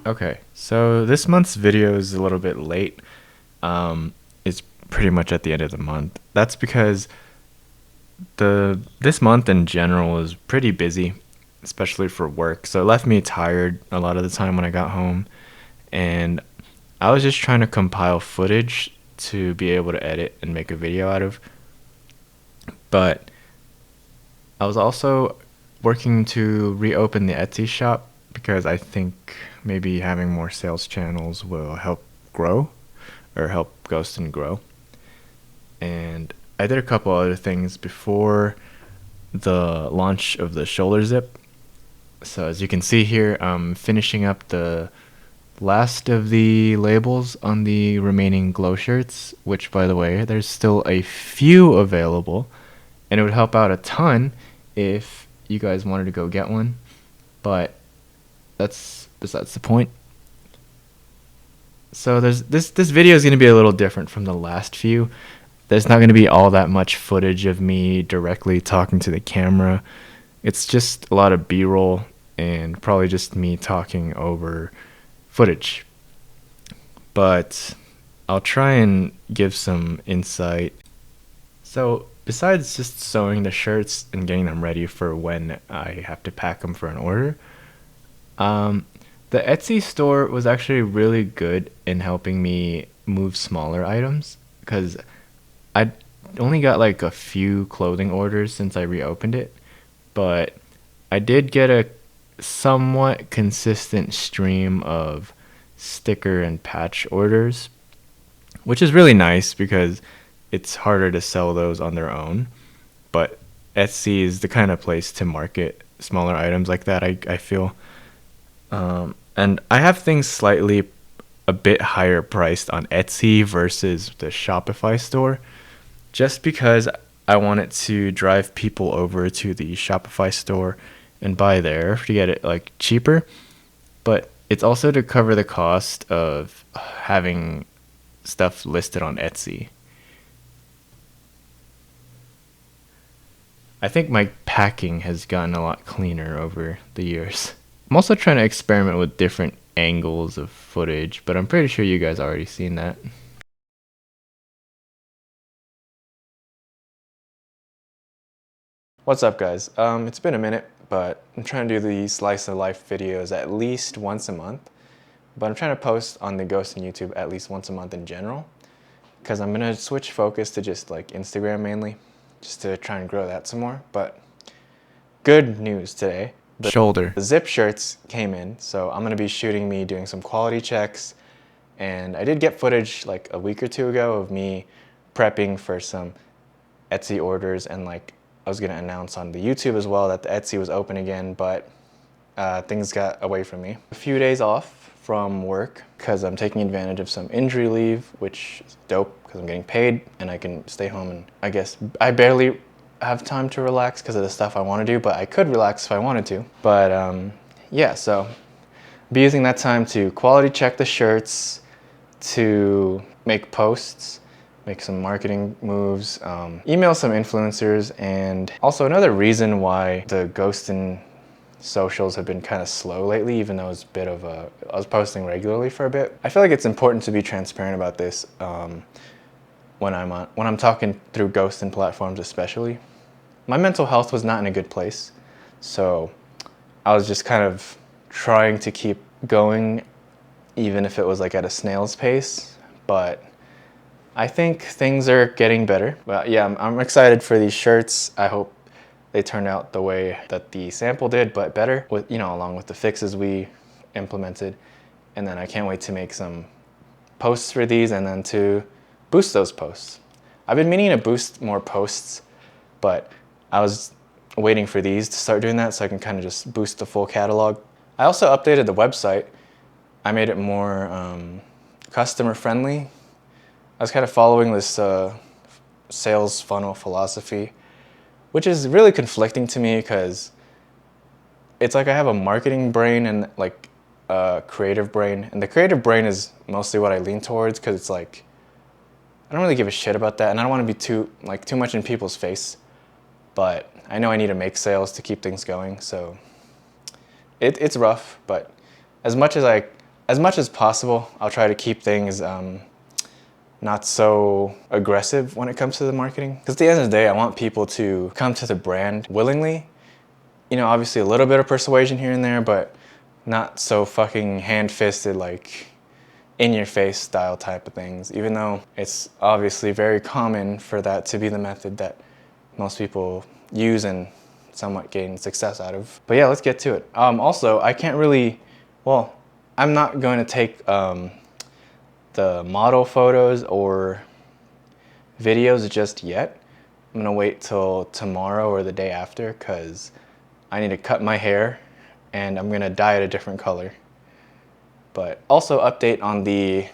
Okay, so this month's video is a little bit late. It's pretty much at the end of the month. That's because this month in general is pretty busy, especially for work. So it left me tired a lot of the time when I got home, and I was just trying to compile footage to be able to edit and make a video out of. But I was also working to reopen the Etsy shop because I think maybe having more sales channels will help grow or help Ghostn grow. And I did a couple other things before the launch of the shoulder zip. So as you can see here, I'm finishing up the last of the labels on the remaining glow shirts, which by the way, there's still a few available, and it would help out a ton if you guys wanted to go get one, but that's besides the point. So there's this video is going to be a little different from the last few. There's not going to be all that much footage of me directly talking to the camera. It's just a lot of B-roll and probably just me talking over footage. But I'll try and give some insight. So besides just sewing the shirts and getting them ready for when I have to pack them for an order, the Etsy store was actually really good in helping me move smaller items because I only got like a few clothing orders since I reopened it, but I did get a somewhat consistent stream of sticker and patch orders, which is really nice because it's harder to sell those on their own. But Etsy is the kind of place to market smaller items like that, I feel. And I have things slightly a bit higher priced on Etsy versus the Shopify store, just because I want it to drive people over to the Shopify store and buy there to get it like cheaper. But it's also to cover the cost of having stuff listed on Etsy. I think my packing has gotten a lot cleaner over the years. I'm also trying to experiment with different angles of footage, but I'm pretty sure you guys already seen that. What's up, guys? It's been a minute, but I'm trying to do the slice of life videos at least once a month. But I'm trying to post on the Ghostn YouTube at least once a month in general, because I'm gonna switch focus to just like Instagram mainly, just to try and grow that some more. But good news today. The zip shirts came in, so I'm gonna be shooting me doing some quality checks. And I did get footage like a week or two ago of me prepping for some Etsy orders, and like I was gonna announce on the YouTube as well that the Etsy was open again, but things got away from me. A few days off from work because I'm taking advantage of some injury leave, which is dope because I'm getting paid and I can stay home, and I guess I barely have time to relax because of the stuff I want to do, but I could relax if I wanted to. But yeah, so I'll be using that time to quality check the shirts, to make posts, make some marketing moves, email some influencers, and also another reason why the Ghostn socials have been kind of slow lately, even though it's a bit of a, I was posting regularly for a bit. I feel like it's important to be transparent about this when I'm talking through Ghostn platforms especially. My mental health was not in a good place, so I was just kind of trying to keep going, even if it was like at a snail's pace, but I think things are getting better. But yeah, I'm excited for these shirts. I hope they turned out the way that the sample did, but better, with, you know, along with the fixes we implemented. And then I can't wait to make some posts for these and then to boost those posts. I've been meaning to boost more posts, but I was waiting for these to start doing that so I can kind of just boost the full catalog. I also updated the website. I made it more customer friendly. I was kind of following this sales funnel philosophy, which is really conflicting to me because it's like I have a marketing brain and like a creative brain, and the creative brain is mostly what I lean towards because it's like I don't really give a shit about that, and I don't want to be too much in people's face, but I know I need to make sales to keep things going, so it's rough. But as much as I as much as possible, I'll try to keep things not so aggressive when it comes to the marketing. Because at the end of the day, I want people to come to the brand willingly. You know, obviously a little bit of persuasion here and there, but not so fucking hand-fisted, like in-your-face style type of things, even though it's obviously very common for that to be the method that most people use and somewhat gain success out of. But yeah, let's get to it. Also, I can't really, well, I'm not going to take the model photos or videos just yet. I'm gonna wait till tomorrow or the day after because I need to cut my hair and I'm gonna dye it a different color. But also update on the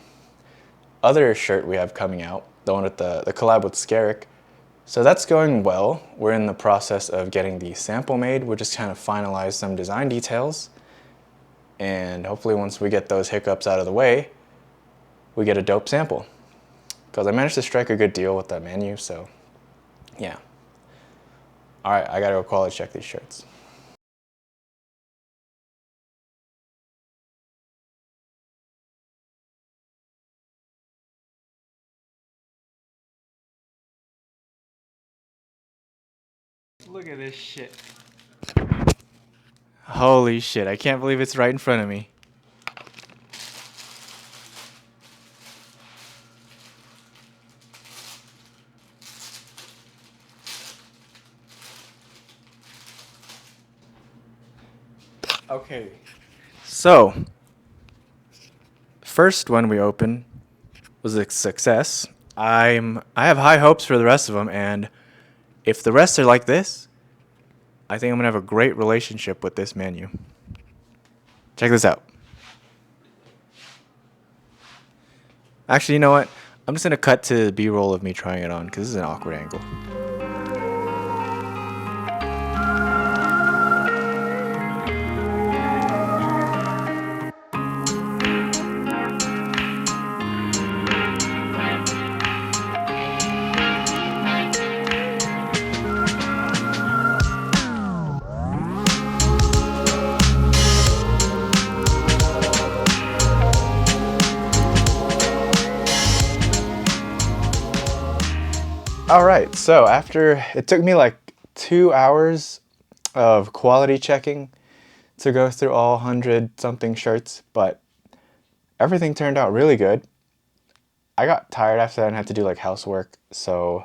other shirt we have coming out, the one with the collab with Scarrick. So that's going well. We're in the process of getting the sample made. We're just kind of finalize some design details. And hopefully once we get those hiccups out of the way, we get a dope sample. Because I managed to strike a good deal with that menu, so yeah. All right, I gotta go quality check these shirts. Look at this shit. Holy shit, I can't believe it's right in front of me. Okay, so first one we opened was a success. I have high hopes for the rest of them, and if the rest are like this, I think I'm gonna have a great relationship with this menu. Check this out. Actually, you know what? I'm just gonna cut to the B-roll of me trying it on because this is an awkward angle. All right, so after, it took me like 2 hours of quality checking to go through all 100 something shirts, but everything turned out really good. I got tired after that and had to do like housework, so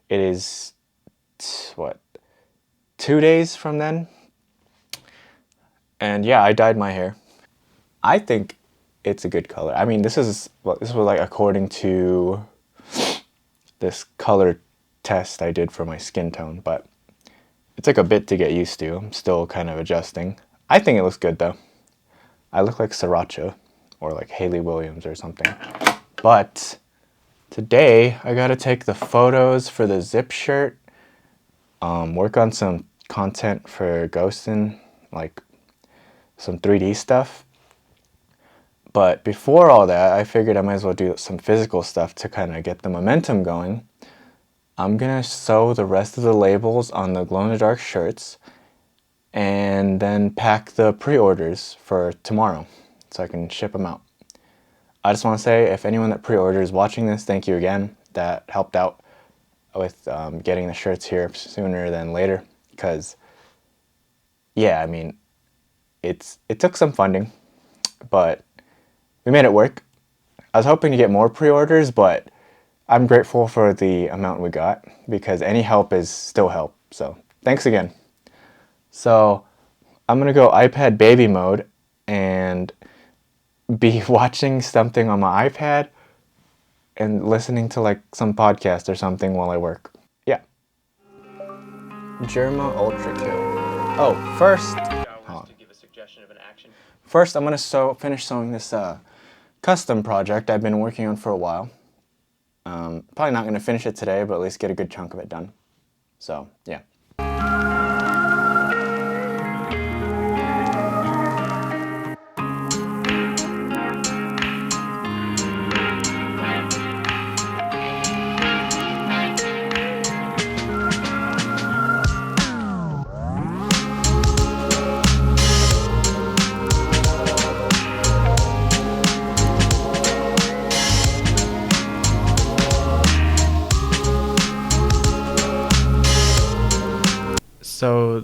it is, what, 2 days from then? And yeah, I dyed my hair. I think it's a good color. I mean, this was like according to this color test I did for my skin tone, but it took a bit to get used to. I'm still kind of adjusting. I think it looks good though. I look like Sriracha or like Hayley Williams or something. But today I gotta take the photos for the zip shirt, work on some content for Ghostn, like some 3D stuff. But before all that, I figured I might as well do some physical stuff to kind of get the momentum going. I'm gonna sew the rest of the labels on the glow-in-the-dark shirts and then pack the pre-orders for tomorrow so I can ship them out. I just want to say, if anyone that pre-orders watching this, thank you again. That helped out with getting the shirts here sooner than later, because yeah, I mean, it took some funding, but we made it work. I was hoping to get more pre-orders, but I'm grateful for the amount we got because any help is still help. So thanks again. So I'm gonna go iPad baby mode and be watching something on my iPad and listening to like some podcast or something while I work. Yeah. Germa Ultra Kill. Oh, first I'm gonna finish sewing this custom project I've been working on for a while. Probably not gonna finish it today, but at least get a good chunk of it done. So, yeah.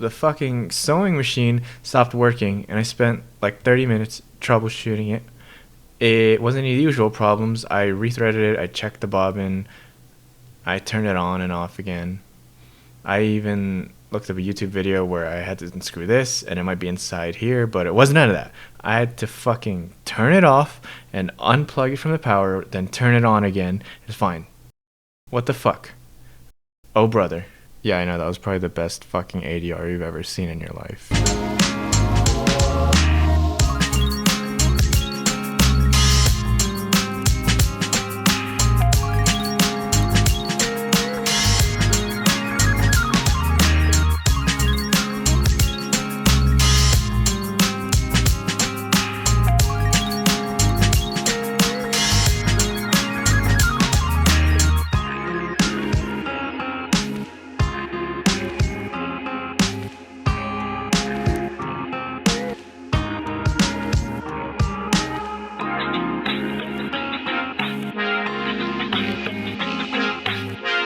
the fucking sewing machine stopped working, and I spent like 30 minutes troubleshooting it. It wasn't any usual problems. I rethreaded it, I checked the bobbin, I turned it on and off again. I even looked up a YouTube video where I had to unscrew this and it might be inside here, but it wasn't none of that. I had to fucking turn it off and unplug it from the power, then turn it on again. It's fine. What the fuck? Oh, brother. Yeah, I know, that was probably the best fucking ADR you've ever seen in your life.